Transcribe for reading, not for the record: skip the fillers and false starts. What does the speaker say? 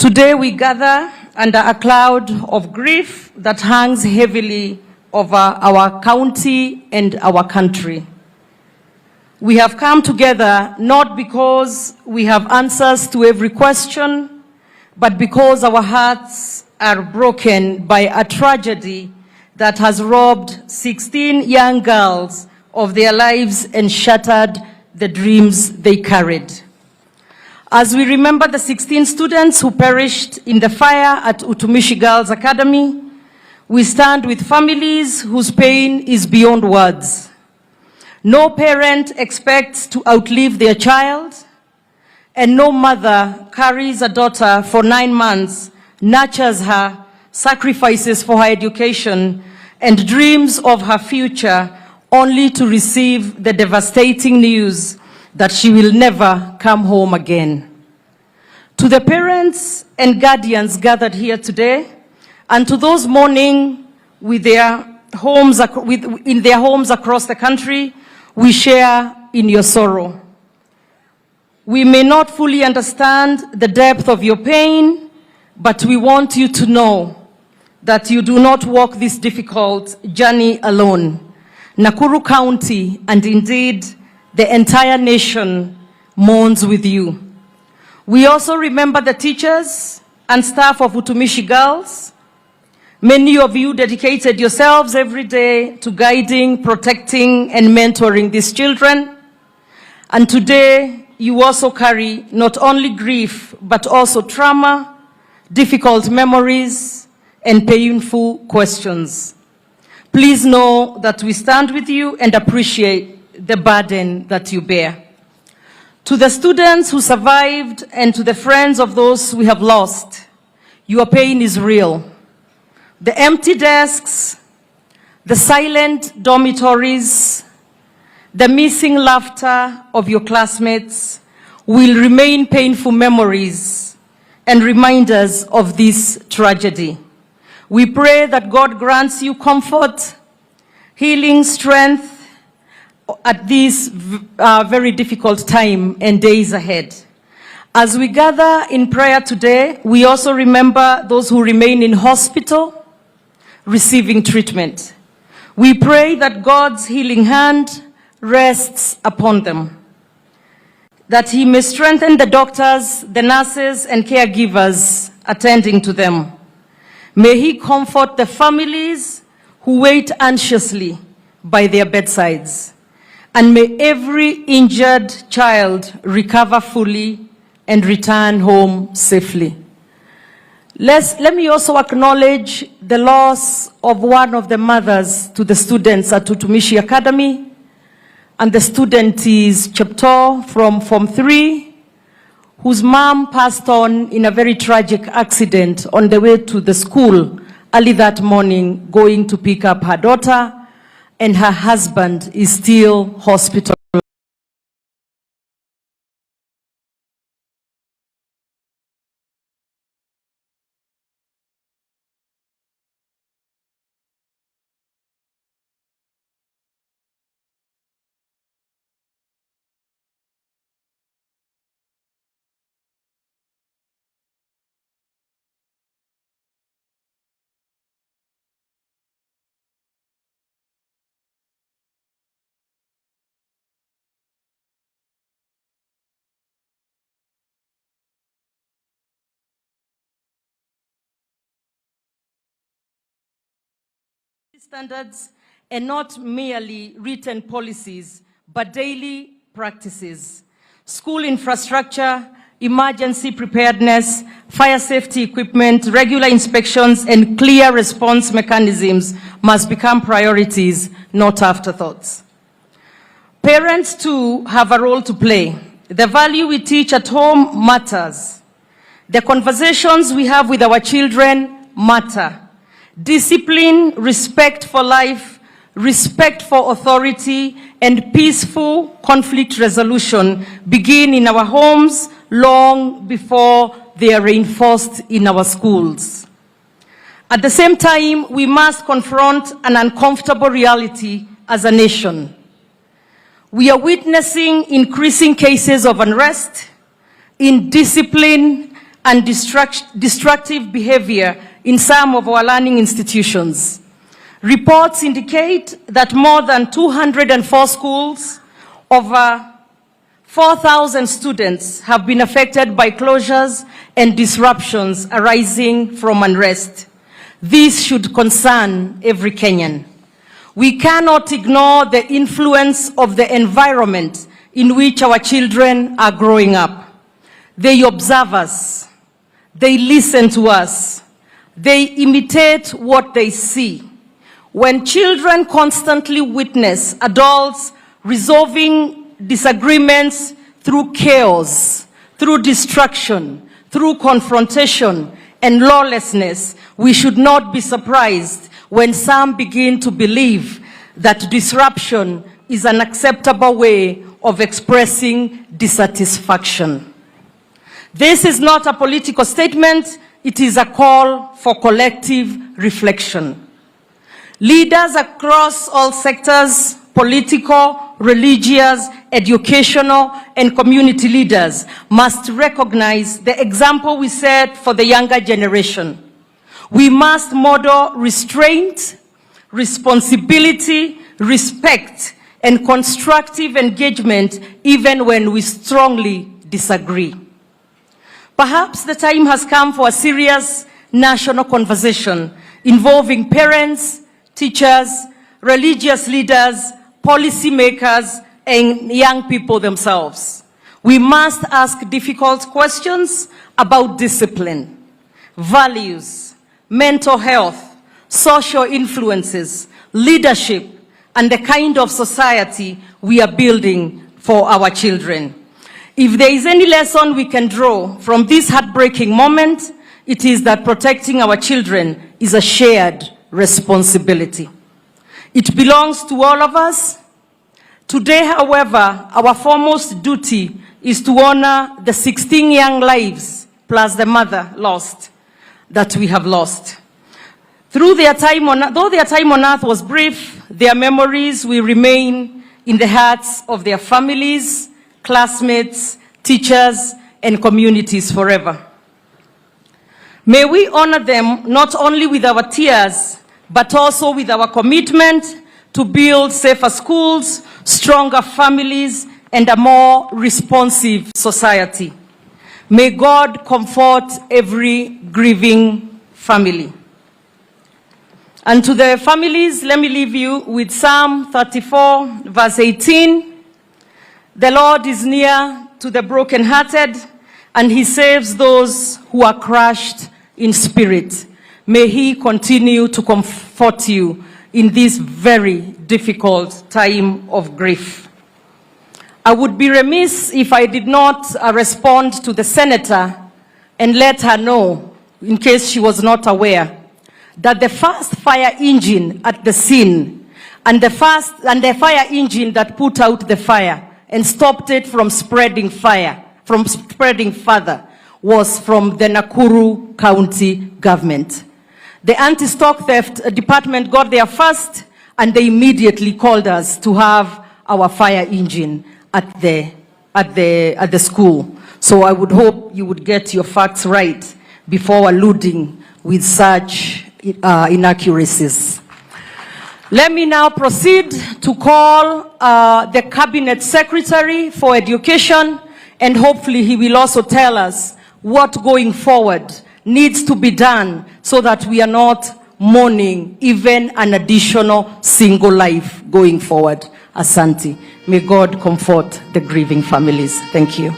Today we gather under a cloud of grief that hangs heavily over our county and our country. We have come together not because we have answers to every question, but because our hearts are broken by a tragedy that has robbed 16 young girls of their lives and shattered the dreams they carried. As we remember the 16 students who perished in the fire at Utumishi Girls Academy, we stand with families whose pain is beyond words. No parent expects to outlive their child, and no mother carries a daughter for 9 months, nurtures her, sacrifices for her education, and dreams of her future only to receive the devastating news that she will never come home again. To the parents and guardians gathered here today, and to those mourning in their homes across the country, we share in your sorrow. We may not fully understand the depth of your pain, but we want you to know that you do not walk this difficult journey alone. Nakuru County, and indeed the entire nation, mourns with you. We also remember the teachers and staff of Utumishi Girls. Many of you dedicated yourselves every day to guiding, protecting, and mentoring these children. And today, you also carry not only grief, but also trauma, difficult memories, and painful questions. Please know that we stand with you and appreciate the burden that you bear. To the students who survived and to the friends of those we have lost, your pain is real. The empty desks, the silent dormitories, the missing laughter of your classmates will remain painful memories and reminders of this tragedy. We pray that God grants you comfort, healing, strength at this very difficult time and days ahead. As we gather in prayer today, we also remember those who remain in hospital, receiving treatment. We pray that God's healing hand rests upon them, that He may strengthen the doctors, the nurses, and caregivers attending to them. May He comfort the families who wait anxiously by their bedsides, and may every injured child recover fully and return home safely. Let me also acknowledge the loss of one of the mothers to the students at Utumishi Academy, and the student is Chepto from Form 3, whose mom passed on in a very tragic accident on the way to the school early that morning, going to pick up her daughter, and her husband is still hospitalized. Standards, and not merely written policies, but daily practices. School infrastructure, emergency preparedness, fire safety equipment, regular inspections, and clear response mechanisms must become priorities, not afterthoughts. Parents, too, have a role to play. The value we teach at home matters. The conversations we have with our children matter. Discipline, respect for life, respect for authority, and peaceful conflict resolution begin in our homes long before they are reinforced in our schools. At the same time, we must confront an uncomfortable reality as a nation. We are witnessing increasing cases of unrest, indiscipline, and destructive behavior in some of our learning institutions. Reports indicate that more than 204 schools, over 4,000 students have been affected by closures and disruptions arising from unrest. This should concern every Kenyan. We cannot ignore the influence of the environment in which our children are growing up. They observe us, they listen to us, they imitate what they see. When children constantly witness adults resolving disagreements through chaos, through destruction, through confrontation and lawlessness, we should not be surprised when some begin to believe that disruption is an acceptable way of expressing dissatisfaction. This is not a political statement, it is a call for collective reflection. Leaders across all sectors, political, religious, educational, and community leaders must recognize the example we set for the younger generation. We must model restraint, responsibility, respect, and constructive engagement even when we strongly disagree. Perhaps the time has come for a serious national conversation involving parents, teachers, religious leaders, policymakers, and young people themselves. We must ask difficult questions about discipline, values, mental health, social influences, leadership, and the kind of society we are building for our children. If there is any lesson we can draw from this heartbreaking moment, it is that protecting our children is a shared responsibility. It belongs to all of us. Today, however, our foremost duty is to honor the 16 young lives plus the mother lost that we have lost. Though their time on earth was brief, their memories will remain in the hearts of their families, classmates, teachers, and communities forever. May we honor them not only with our tears, but also with our commitment to build safer schools, stronger families, and a more responsive society. May God comfort every grieving family. And to the families, let me leave you with Psalm 34, verse 18. The Lord is near to the brokenhearted, and he saves those who are crushed in spirit. May he continue to comfort you in this very difficult time of grief. I would be remiss if I did not respond to the senator and let her know, in case she was not aware, that the first fire engine at the scene and the fire engine that put out the fire and stopped it from spreading further, was from the Nakuru County government. The anti-stock theft department got there first, and they immediately called us to have our fire engine at the school. So I would hope you would get your facts right before alluding with such inaccuracies. Let me now proceed to call the Cabinet Secretary for Education, and hopefully he will also tell us what going forward needs to be done so that we are not mourning even an additional single life going forward. Asante. May God comfort the grieving families. Thank you.